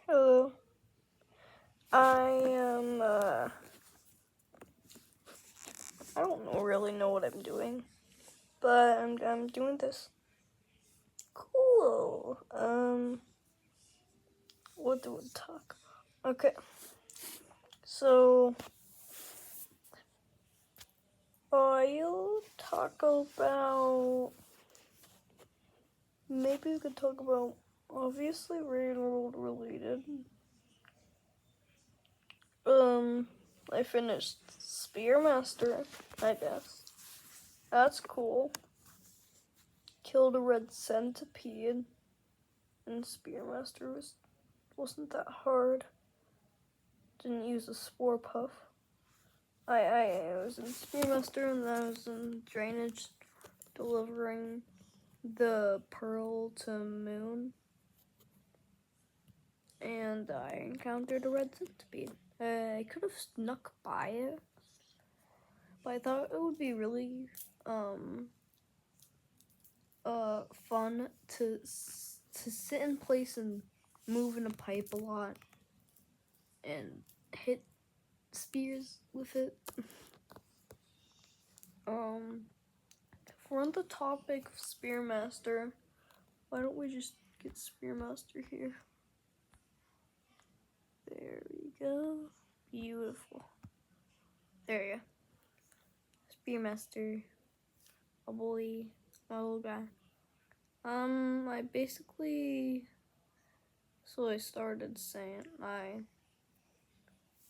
Hello. I am, I don't really know what I'm doing, but I'm doing this. Cool. What do we talk about? Okay. So, I'll talk about, maybe we could talk about, obviously, railroad related. I finished Spearmaster, I guess. That's cool. Killed a red centipede, and Spearmaster wasn't that hard. Didn't use a spore puff. I was in Spearmaster and then I was in Drainage, delivering the pearl to Moon. And I encountered a red centipede. I could have snuck by it, but I thought it would be really fun to sit in place and move in a pipe a lot and hit spears with it. If we're on the topic of Spearmaster, why don't we just get Spearmaster here? There we go. Beautiful. There you go. Spearmaster. Oh boy. My little guy. I basically, so I started saying I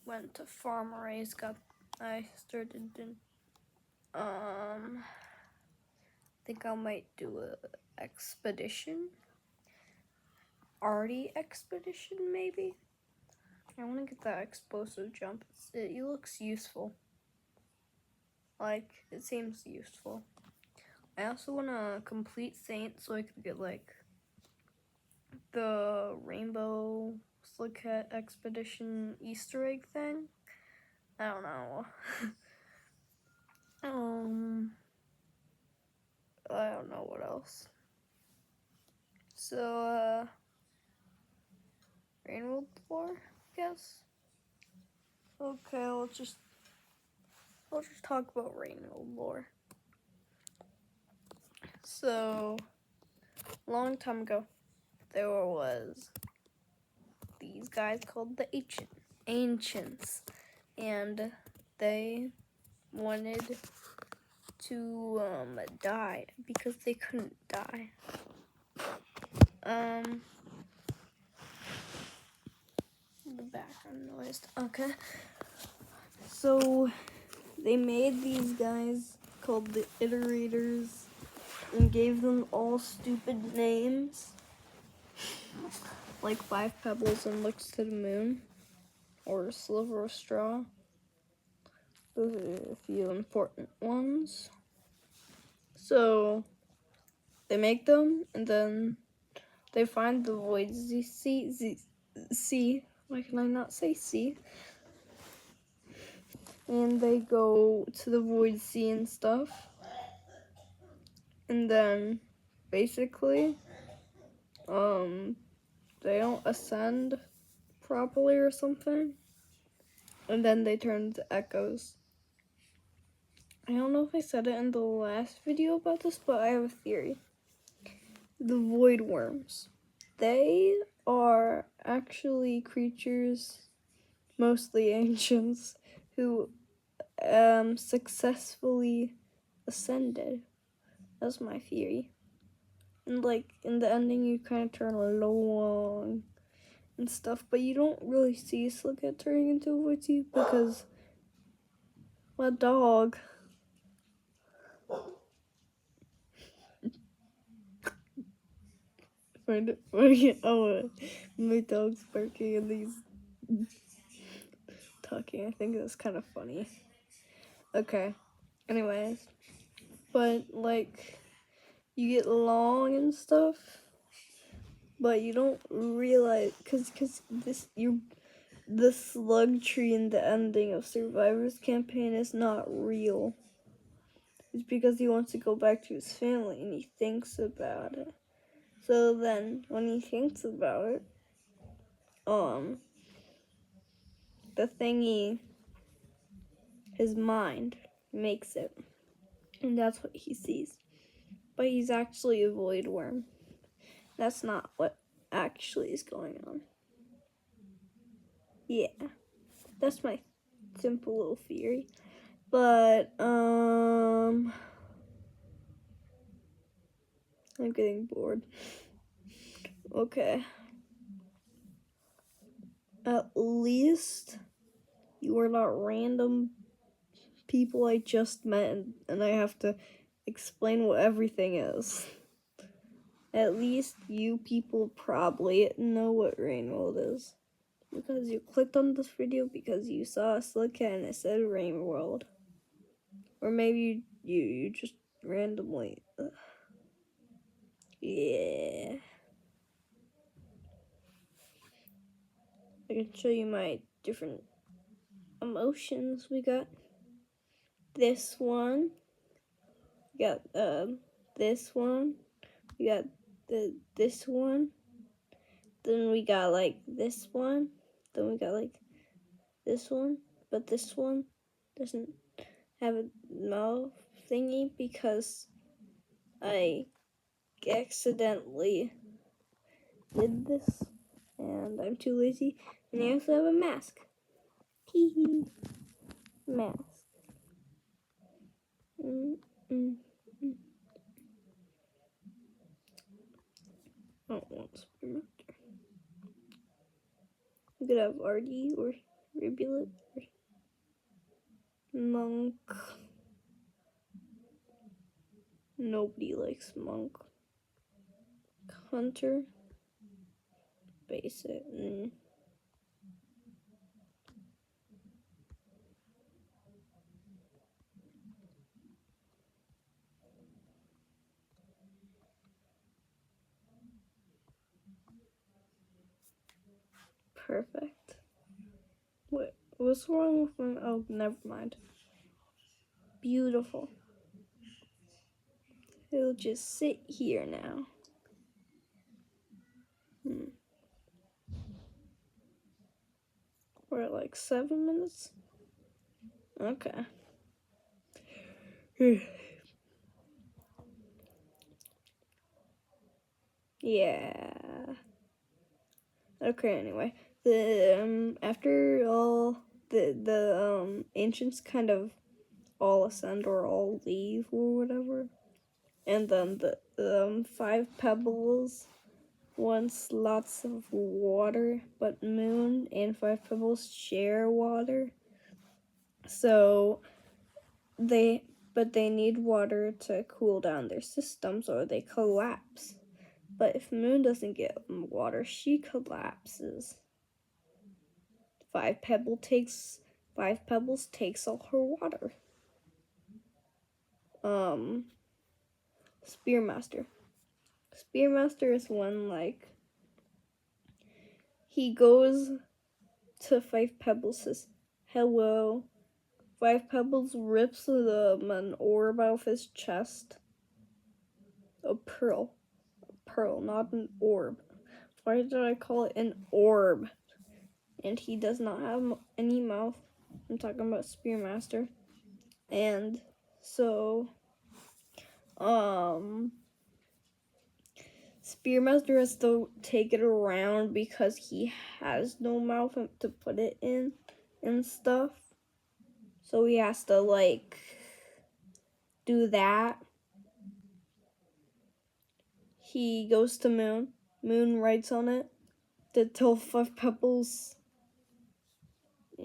went to Farmerace, I started in, think I might do a expedition. Arty expedition, maybe? I want to get that explosive jump. It looks useful. Like, it seems useful. I also want to complete Saint so I could get, like, the Rainbow Slickhead Expedition Easter egg thing. I don't know. I don't know what else. So, Rainbow lore, I guess. Okay, I'll just talk about Rainbow lore. So, long time ago, there was these guys called the Ancients, and they wanted to die because they couldn't die. The background noise. Okay. So they made these guys called the Iterators and gave them all stupid names, like 5 Pebbles and Looks to the Moon, or Sliver of Straw. Those are a few important ones. So they make them, and then they find the Void C. Why can I not say C? And they go to the Void Sea and stuff. And then, basically, they don't ascend properly or something. And then they turn into echoes. I don't know if I said it in the last video about this, but I have a theory. The Void Worms. They are actually creatures, mostly ancients, who successfully ascended. That's my theory. And like in the ending, you kind of turn long and stuff, but you don't really see Slickhead turning into a Void Sea because my dog. Oh, my dog's barking and he's talking. I think that's kind of funny. Okay. Anyways, but like you get long and stuff, but you don't realize because the slug tree in the ending of Survivor's campaign is not real. It's because he wants to go back to his family and he thinks about it. So then, when he thinks about it, the thingy, his mind makes it, and that's what he sees. But he's actually a void worm. That's not what actually is going on. Yeah, that's my simple little theory. But I'm getting bored. Okay. At least you are not random people I just met and I have to explain what everything is. At least you people probably know what Rain World is. Because you clicked on this video because you saw a slick cat and it said Rain World. Or maybe you just randomly... Yeah. I can show you my different emotions. We got this one. We got this one. We got this one. Then we got like this one. Then we got like this one. But this one doesn't have a mouth thingy because I accidentally did this and I'm too lazy. And I also have a mask. Hee hee. Mask. I don't want Spearmaster. We could have RD or Rivulet or Monk. Nobody likes Monk. Hunter. Basic. Perfect. What? What's wrong with my... Oh, never mind. Beautiful. He'll just sit here now. We're at like 7 minutes. Okay. Yeah. Okay. Anyway, the after all the ancients kind of all ascend or all leave or whatever, and then the 5 pebbles wants lots of water, but Moon and 5 pebbles share water, so they need water to cool down their systems or they collapse. But if Moon doesn't get water, she collapses. 5 pebbles takes all her water. Spearmaster. Spearmaster is one like he goes to 5 pebbles, says hello. 5 pebbles rips an orb out of his chest. A pearl, not an orb. Why did I call it an orb? And he does not have any mouth. I'm talking about Spearmaster. And so, Spearmaster has to take it around because he has no mouth to put it in and stuff. So he has to, like, do that. He goes to Moon. Moon writes on it to tell 5 pebbles.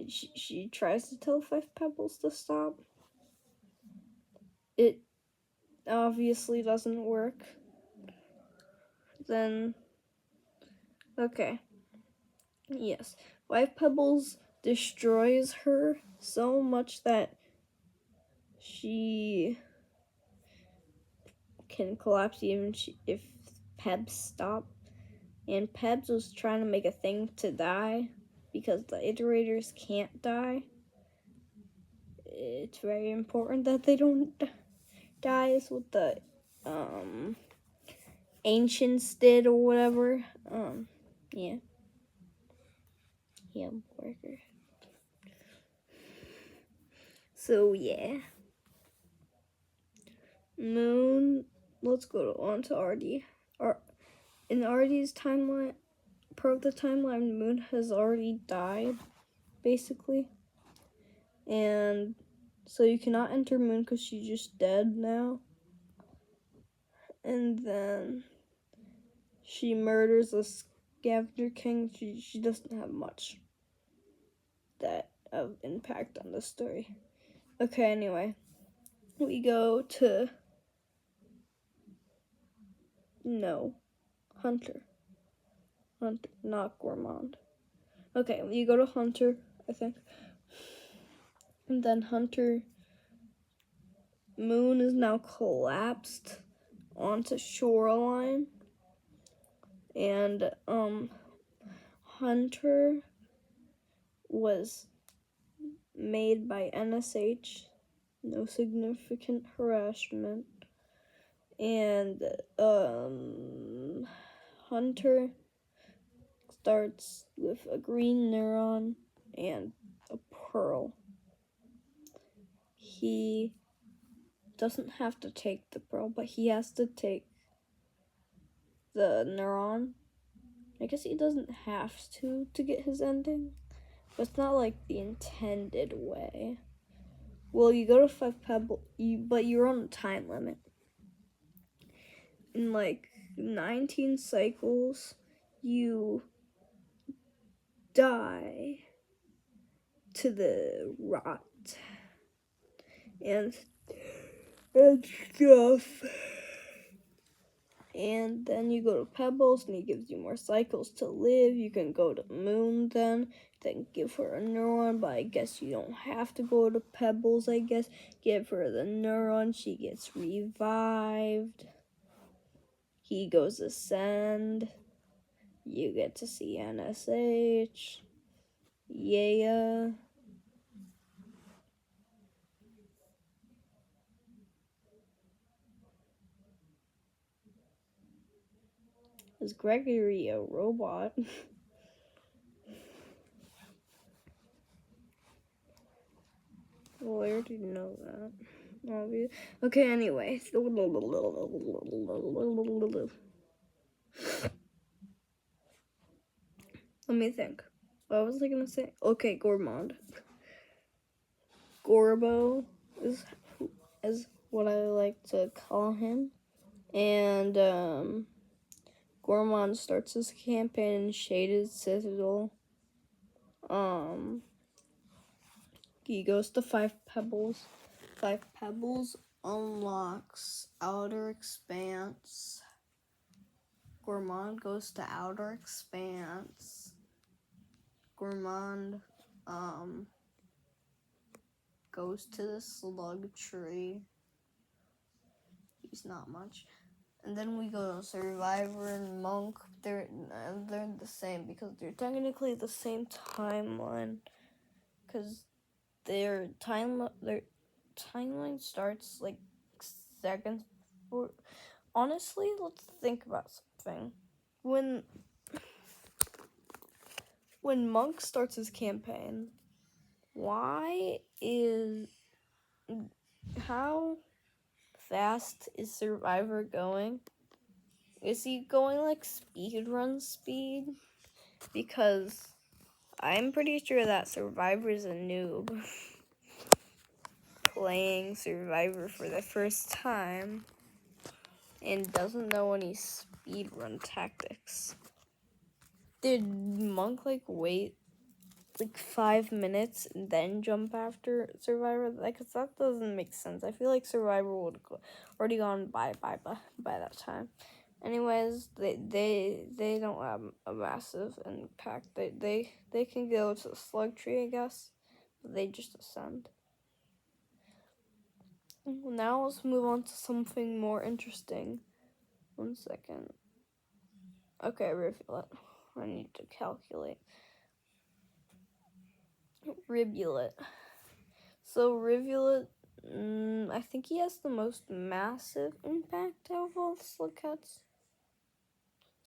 She tries to tell 5 pebbles to stop. It obviously doesn't work. Then, okay. Yes. 5 pebbles destroys her so much that she can collapse even if Pebs stop. And Pebs was trying to make a thing to die because the iterators can't die. It's very important that they don't die, is what the ancients did or whatever. Yeah. hamburger. So yeah. Moon, let's go on to RD. In RD's timeline, part of the timeline, Moon has already died, basically. And so you cannot enter Moon because she's just dead now. And then she murders a scavenger king. She doesn't have much that of impact on the story. Okay, anyway. We go to Hunter. Hunter, not Gourmand. Okay, you go to Hunter, I think. And then Hunter, Moon is now collapsed onto Shoreline. And Hunter was made by NSH, no significant harassment. And Hunter starts with a green neuron and a pearl. He doesn't have to take the pearl, but he has to take the neuron. I guess he doesn't have to get his ending, but it's not like the intended way. Well, you go to 5 Pebble, but you're on a time limit. In like 19 cycles, you die to the rot and stuff. And then you go to Pebbles, and he gives you more cycles to live. You can go to Moon then give her a neuron, but I guess you don't have to go to Pebbles, I guess. Give her the neuron, she gets revived. He goes Ascend. You get to see NSH. Yeah. Is Gregory a robot? Well, I already know that. Okay, anyway. Let me think. What was I gonna say? Okay, Gourmand. Gorbo is what I like to call him. And Gourmand starts his campaign in Shaded Citadel. He goes to 5 Pebbles. 5 Pebbles unlocks Outer Expanse. Gourmand goes to Outer Expanse. Gourmand goes to the Slug Tree. He's not much. And then we go to Survivor and Monk. They're the same because they're technically the same timeline. Because their timeline starts like seconds before. Honestly, let's think about something. When Monk starts his campaign, how fast is Survivor going? Is he going like speedrun speed? Because I'm pretty sure that Survivor's a noob playing Survivor for the first time and doesn't know any speedrun tactics. Did Monk like wait like 5 minutes and then jump after Survivor? Because that doesn't make sense. I feel like Survivor would already gone by that time. Anyways, they don't have a massive impact. They can go to the Slug Tree, I guess. But they just ascend. Now let's move on to something more interesting. 1 second. Okay, Rivulet. I need to calculate. Rivulet. So Rivulet, I think he has the most massive impact out of all the Slug Cats.